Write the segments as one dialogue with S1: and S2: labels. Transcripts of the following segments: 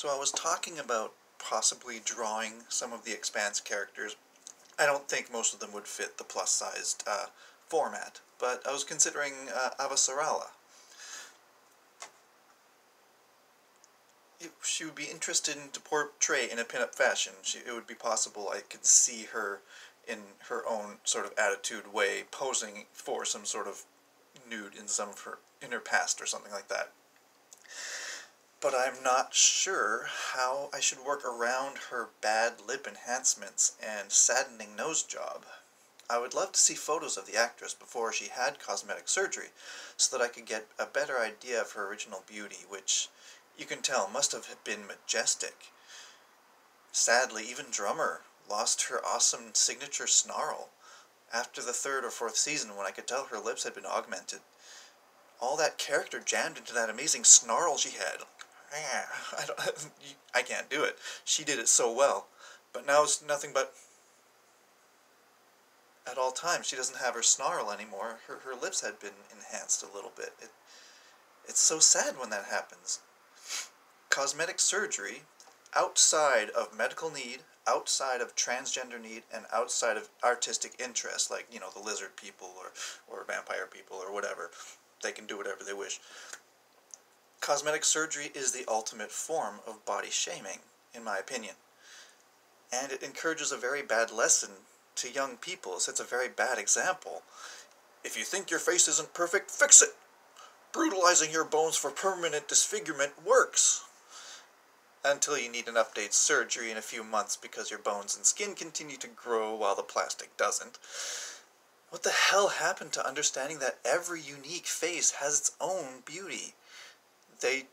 S1: So I was talking about possibly drawing some of the Expanse characters. I don't think most of them would fit the plus-sized format, but I was considering Avasarala. She would be interested to portray in a pin-up fashion. It would be possible I could see her in her own sort of attitude way, posing for some sort of nude in her past or something like that. But I'm not sure how I should work around her bad lip enhancements and saddening nose job. I would love to see photos of the actress before she had cosmetic surgery, so that I could get a better idea of her original beauty, which, you can tell, must have been majestic. Sadly, even Drummer lost her awesome signature snarl after the third or fourth season, when I could tell her lips had been augmented. All that character jammed into that amazing snarl she had. I can't do it. She did it so well. But now it's nothing but... At all times, she doesn't have her snarl anymore. Her lips had been enhanced a little bit. It's so sad when that happens. Cosmetic surgery, outside of medical need, outside of transgender need, and outside of artistic interest, like, you know, the lizard people or vampire people or whatever. They can do whatever they wish. Cosmetic surgery is the ultimate form of body shaming, in my opinion. And it encourages a very bad lesson to young people. It sets a very bad example. If you think your face isn't perfect, fix it! Brutalizing your bones for permanent disfigurement works! Until you need an update surgery in a few months because your bones and skin continue to grow while the plastic doesn't. What the hell happened to understanding that every unique face has its own beauty? They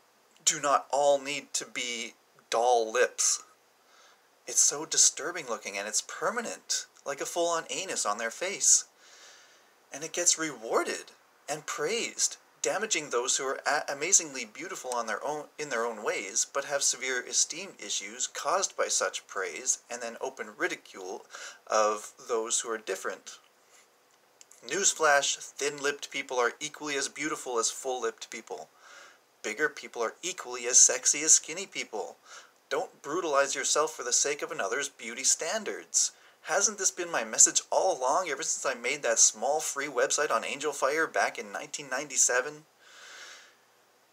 S1: do not all need to be doll lips. It's so disturbing looking, and it's permanent, like a full-on anus on their face. And it gets rewarded and praised, damaging those who are amazingly beautiful in their own ways, but have severe esteem issues caused by such praise, and then open ridicule of those who are different. Newsflash, thin-lipped people are equally as beautiful as full-lipped people. Bigger people are equally as sexy as skinny people. Don't brutalize yourself for the sake of another's beauty standards. Hasn't this been my message all along, ever since I made that small free website on Angel Fire back in 1997?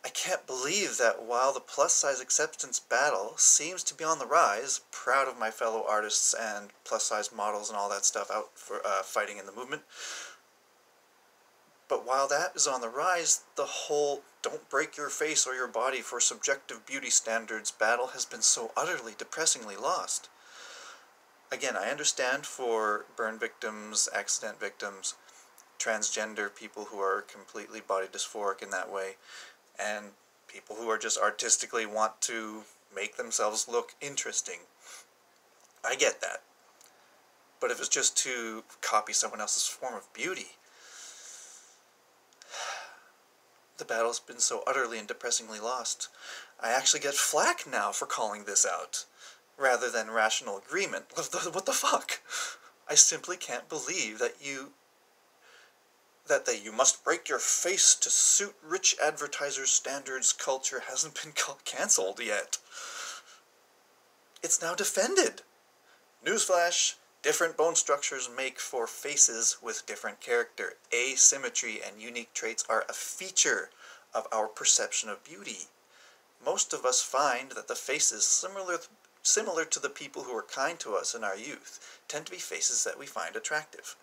S1: I can't believe that while the plus-size acceptance battle seems to be on the rise, proud of my fellow artists and plus-size models and all that stuff out for fighting in the movement, but while that is on the rise, the whole don't break your face or your body for subjective beauty standards battle has been so utterly depressingly lost. Again, I understand for burn victims, accident victims, transgender people who are completely body dysphoric in that way, and people who are just artistically want to make themselves look interesting. I get that. But if it's just to copy someone else's form of beauty, the battle's been so utterly and depressingly lost. I actually get flack now for calling this out, rather than rational agreement. What the fuck? I simply can't believe that you must break your face to suit rich advertisers' standards culture hasn't been cancelled yet. It's now defended. Newsflash, different bone structures make for faces with different character. Asymmetry and unique traits are a feature of our perception of beauty. Most of us find that the faces similar to the people who were kind to us in our youth tend to be faces that we find attractive,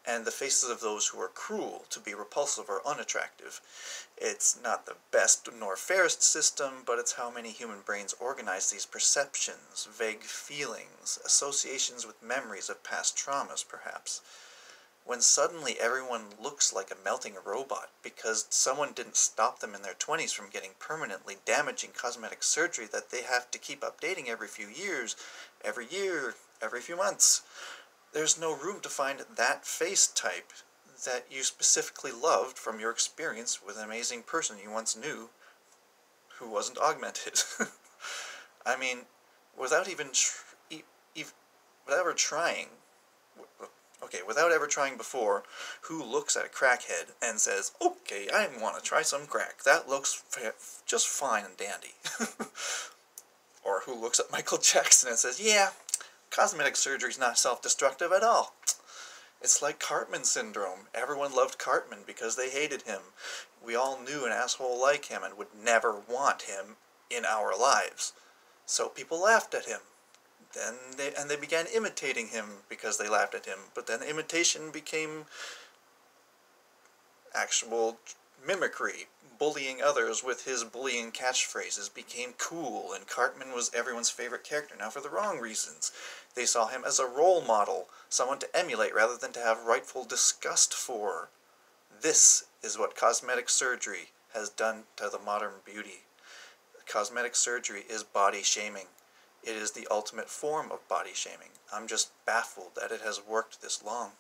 S1: and the faces of those who are cruel to be repulsive or unattractive. It's not the best nor fairest system, but it's how many human brains organize these perceptions, vague feelings, associations with memories of past traumas, perhaps. When suddenly everyone looks like a melting robot because someone didn't stop them in their 20s from getting permanently damaging cosmetic surgery that they have to keep updating every few years, every few months, there's no room to find that face type that you specifically loved from your experience with an amazing person you once knew who wasn't augmented. I mean, without ever trying before, who looks at a crackhead and says, okay, I want to try some crack. That looks just fine and dandy. Or who looks at Michael Jackson and says, yeah, cosmetic surgery's not self-destructive at all. It's like Cartman syndrome. Everyone loved Cartman because they hated him. We all knew an asshole like him and would never want him in our lives. So people laughed at him. They began imitating him because they laughed at him. But then imitation became actual mimicry. Bullying others with his bullying catchphrases became cool, and Cartman was everyone's favorite character. Now, for the wrong reasons. They saw him as a role model, someone to emulate rather than to have rightful disgust for. This is what cosmetic surgery has done to the modern beauty. Cosmetic surgery is body shaming. It is the ultimate form of body shaming. I'm just baffled that it has worked this long.